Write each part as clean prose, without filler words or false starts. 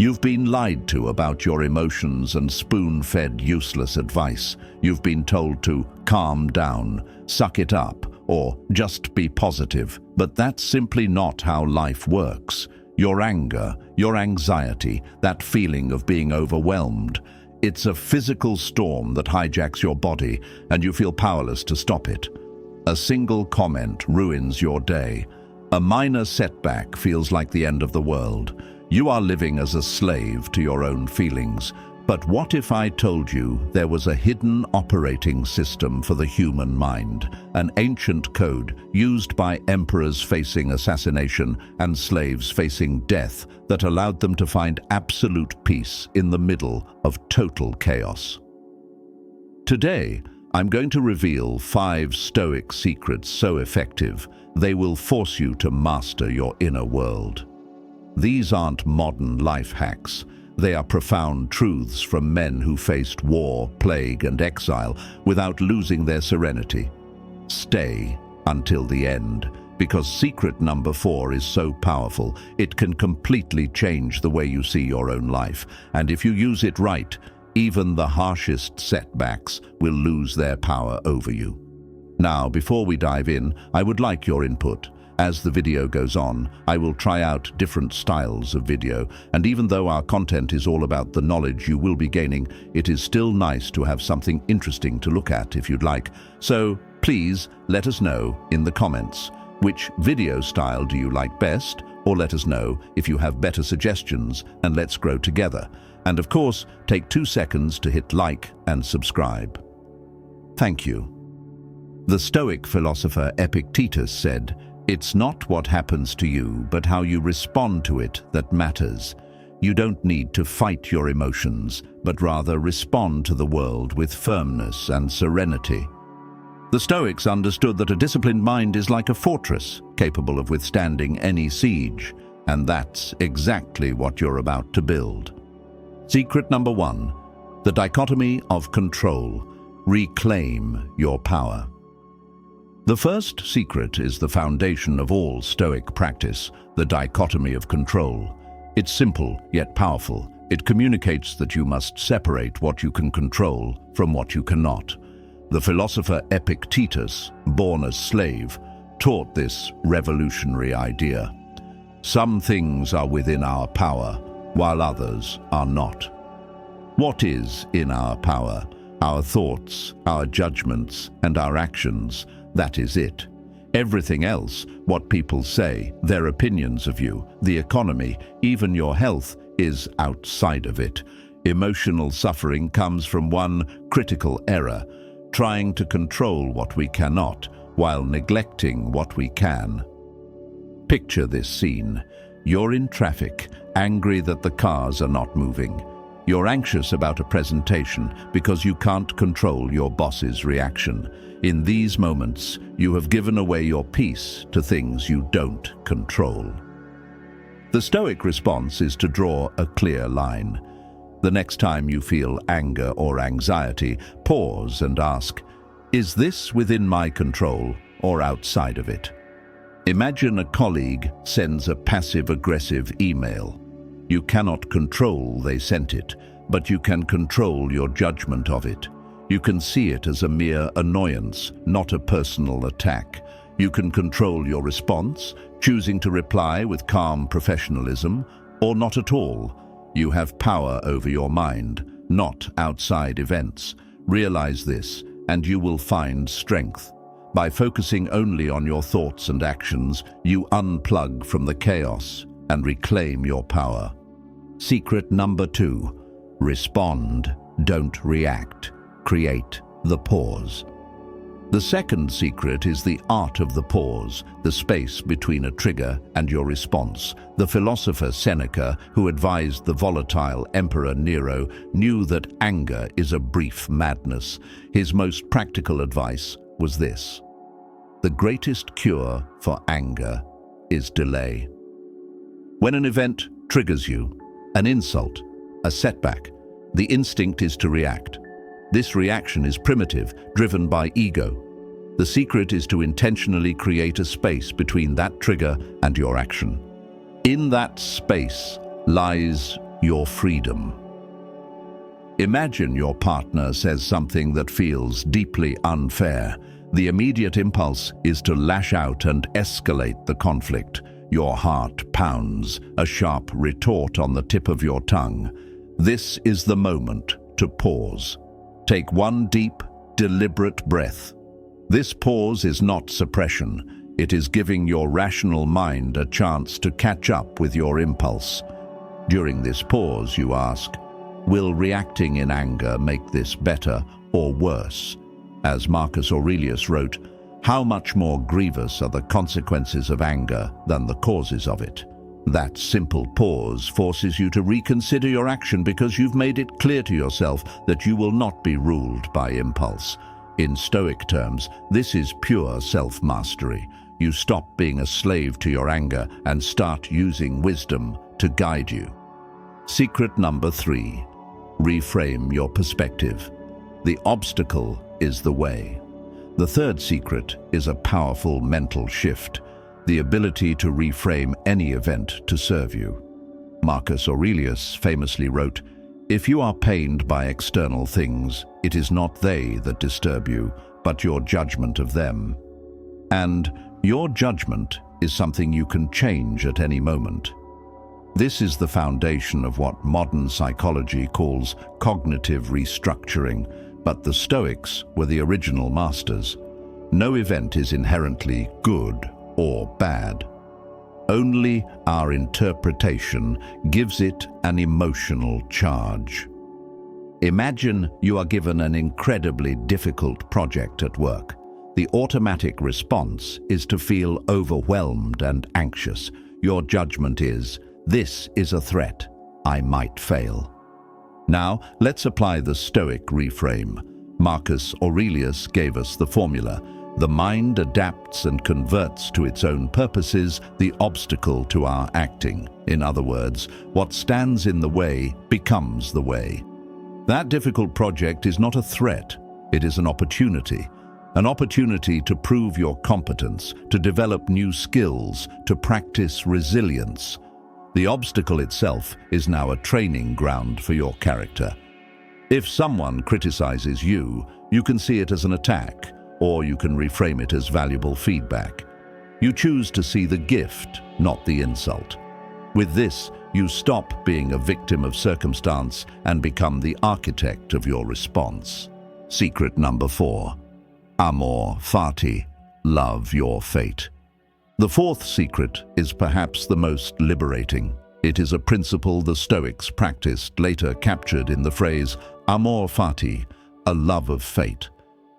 You've been lied to about your emotions and spoon-fed useless advice. You've been told to calm down, suck it up, or just be positive. But that's simply not how life works. Your anger, your anxiety, that feeling of being overwhelmed, it's a physical storm that hijacks your body and you feel powerless to stop it. A single comment ruins your day. A minor setback feels like the end of the world. You are living as a slave to your own feelings. But what if I told you there was a hidden operating system for the human mind, an ancient code used by emperors facing assassination and slaves facing death that allowed them to find absolute peace in the middle of total chaos? Today, I'm going to reveal 5 Stoic secrets so effective they will force you to master your inner world. These aren't modern life hacks. They are profound truths from men who faced war, plague, and exile without losing their serenity. Stay until the end, because secret number 4 is so powerful, it can completely change the way you see your own life. And if you use it right, even the harshest setbacks will lose their power over you. Now, before we dive in, I would like your input. As the video goes on, I will try out different styles of video, and even though our content is all about the knowledge you will be gaining, it is still nice to have something interesting to look at if you'd like. So please let us know in the comments, which video style do you like best, or let us know if you have better suggestions, and let's grow together. And of course, take 2 seconds to hit like and subscribe. Thank you. The Stoic philosopher Epictetus said, "It's not what happens to you, but how you respond to it that matters. You don't need to fight your emotions, but rather respond to the world with firmness and serenity." The Stoics understood that a disciplined mind is like a fortress, capable of withstanding any siege, and that's exactly what you're about to build. Secret number 1, the dichotomy of control. Reclaim your power. The first secret is the foundation of all Stoic practice, the dichotomy of control. It's simple, yet powerful. It communicates that you must separate what you can control from what you cannot. The philosopher Epictetus, born a slave, taught this revolutionary idea. Some things are within our power, while others are not. What is in our power? Our thoughts, our judgments, and our actions. That is it. Everything else, what people say, their opinions of you, the economy, even your health, is outside of it. Emotional suffering comes from one critical error, trying to control what we cannot, while neglecting what we can. Picture this scene. You're in traffic, angry that the cars are not moving. You're anxious about a presentation because you can't control your boss's reaction. In these moments, you have given away your peace to things you don't control. The Stoic response is to draw a clear line. The next time you feel anger or anxiety, pause and ask, is this within my control or outside of it? Imagine a colleague sends a passive-aggressive email. You cannot control they sent it, but you can control your judgment of it. You can see it as a mere annoyance, not a personal attack. You can control your response, choosing to reply with calm professionalism, or not at all. You have power over your mind, not outside events. Realize this, and you will find strength. By focusing only on your thoughts and actions, you unplug from the chaos and reclaim your power. Secret number 2, respond, don't react. Create the pause. The second secret is the art of the pause, the space between a trigger and your response. The philosopher Seneca, who advised the volatile Emperor Nero, knew that anger is a brief madness. His most practical advice was this: the greatest cure for anger is delay. When an event triggers you, an insult, a setback, the instinct is to react. This reaction is primitive, driven by ego. The secret is to intentionally create a space between that trigger and your action. In that space lies your freedom. Imagine your partner says something that feels deeply unfair. The immediate impulse is to lash out and escalate the conflict. Your heart pounds, a sharp retort on the tip of your tongue. This is the moment to pause. Take one deep, deliberate breath. This pause is not suppression. It is giving your rational mind a chance to catch up with your impulse. During this pause, you ask, will reacting in anger make this better or worse? As Marcus Aurelius wrote, how much more grievous are the consequences of anger than the causes of it? That simple pause forces you to reconsider your action because you've made it clear to yourself that you will not be ruled by impulse. In Stoic terms, this is pure self-mastery. You stop being a slave to your anger and start using wisdom to guide you. Secret number 3. Reframe your perspective. The obstacle is the way. The third secret is a powerful mental shift, the ability to reframe any event to serve you. Marcus Aurelius famously wrote, "If you are pained by external things, it is not they that disturb you, but your judgment of them." And your judgment is something you can change at any moment. This is the foundation of what modern psychology calls cognitive restructuring, but the Stoics were the original masters. No event is inherently good or bad. Only our interpretation gives it an emotional charge. Imagine you are given an incredibly difficult project at work. The automatic response is to feel overwhelmed and anxious. Your judgment is, this is a threat, I might fail. Now, let's apply the Stoic reframe. Marcus Aurelius gave us the formula. The mind adapts and converts to its own purposes the obstacle to our acting. In other words, what stands in the way becomes the way. That difficult project is not a threat, it is an opportunity. An opportunity to prove your competence, to develop new skills, to practice resilience. The obstacle itself is now a training ground for your character. If someone criticizes you, you can see it as an attack, or you can reframe it as valuable feedback. You choose to see the gift, not the insult. With this, you stop being a victim of circumstance and become the architect of your response. Secret number 4. Amor Fati. Love your fate. The fourth secret is perhaps the most liberating. It is a principle the Stoics practiced, later captured in the phrase Amor Fati, a love of fate.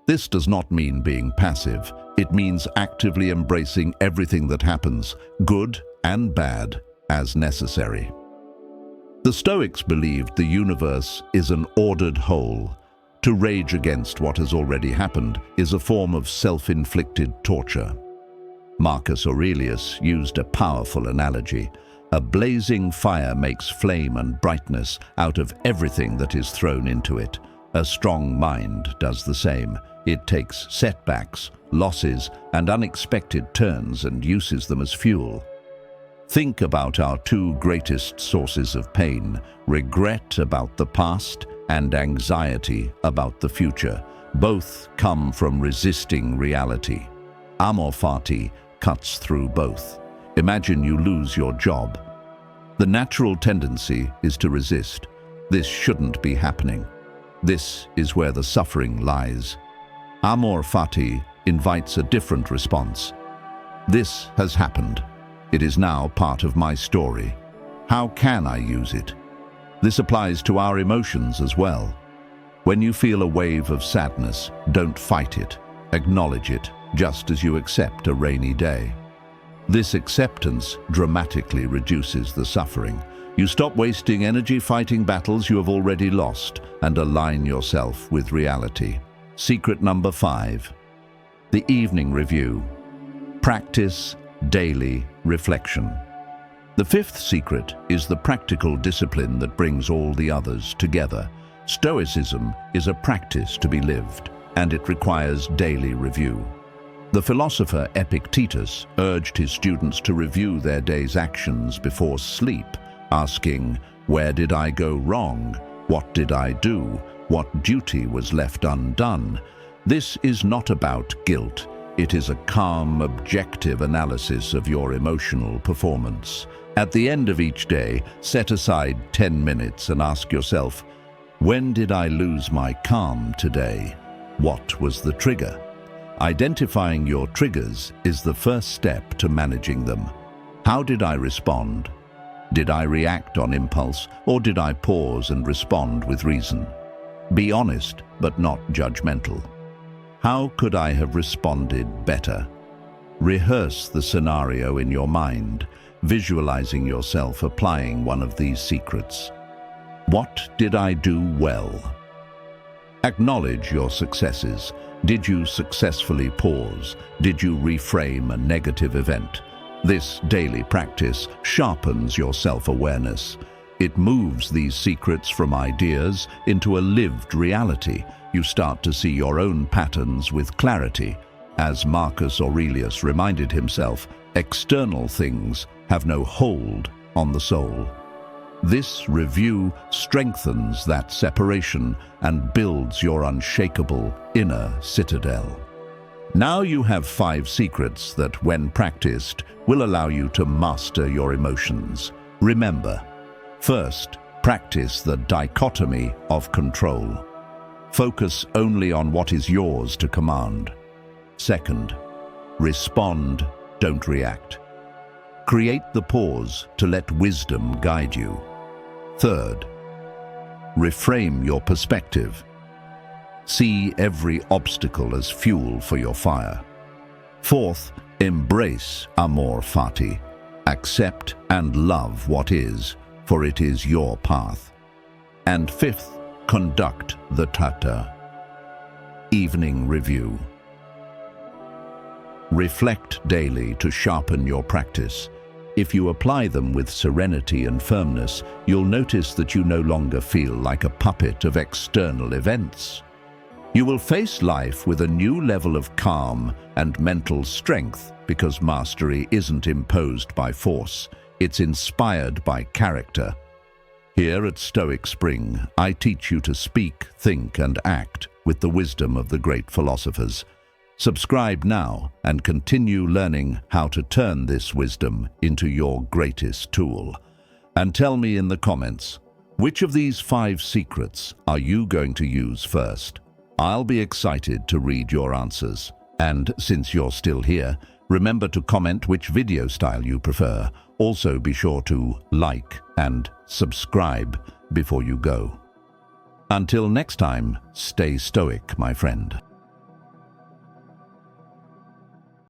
This does not mean being passive. It means actively embracing everything that happens, good and bad, as necessary. The Stoics believed the universe is an ordered whole. To rage against what has already happened is a form of self-inflicted torture. Marcus Aurelius used a powerful analogy. A blazing fire makes flame and brightness out of everything that is thrown into it. A strong mind does the same. It takes setbacks, losses, and unexpected turns and uses them as fuel. Think about our two greatest sources of pain: regret about the past and anxiety about the future. Both come from resisting reality. Amor Fati cuts through both. Imagine you lose your job. The natural tendency is to resist. This shouldn't be happening. This is where the suffering lies. Amor Fati invites a different response. This has happened. It is now part of my story. How can I use it? This applies to our emotions as well. When you feel a wave of sadness, don't fight it. Acknowledge it, just as you accept a rainy day. This acceptance dramatically reduces the suffering. You stop wasting energy fighting battles you have already lost and align yourself with reality. Secret number 5. The evening review. Practice daily reflection. The fifth secret is the practical discipline that brings all the others together. Stoicism is a practice to be lived, and it requires daily review. The philosopher Epictetus urged his students to review their day's actions before sleep, asking, where did I go wrong? What did I do? What duty was left undone? This is not about guilt. It is a calm, objective analysis of your emotional performance. At the end of each day, set aside 10 minutes and ask yourself, when did I lose my calm today? What was the trigger? Identifying your triggers is the first step to managing them. How did I respond? Did I react on impulse, or did I pause and respond with reason? Be honest, but not judgmental. How could I have responded better? Rehearse the scenario in your mind, visualizing yourself applying one of these secrets. What did I do well? Acknowledge your successes. Did you successfully pause? Did you reframe a negative event? This daily practice sharpens your self-awareness. It moves these secrets from ideas into a lived reality. You start to see your own patterns with clarity. As Marcus Aurelius reminded himself, external things have no hold on the soul. This review strengthens that separation and builds your unshakable inner citadel. Now you have 5 secrets that, when practiced, will allow you to master your emotions. Remember, first, practice the dichotomy of control. Focus only on what is yours to command. Second, respond, don't react. Create the pause to let wisdom guide you. Third, reframe your perspective. See every obstacle as fuel for your fire. Fourth, embrace Amor Fati. Accept and love what is, for it is your path. And fifth, conduct the Tata. Evening review. Reflect daily to sharpen your practice. If you apply them with serenity and firmness, you'll notice that you no longer feel like a puppet of external events. You will face life with a new level of calm and mental strength, because mastery isn't imposed by force, it's inspired by character. Here at Stoic Spring, I teach you to speak, think, and act with the wisdom of the great philosophers. Subscribe now and continue learning how to turn this wisdom into your greatest tool. And tell me in the comments, which of these 5 secrets are you going to use first? I'll be excited to read your answers. And since you're still here, remember to comment which video style you prefer. Also be sure to like and subscribe before you go. Until next time, stay stoic, my friend.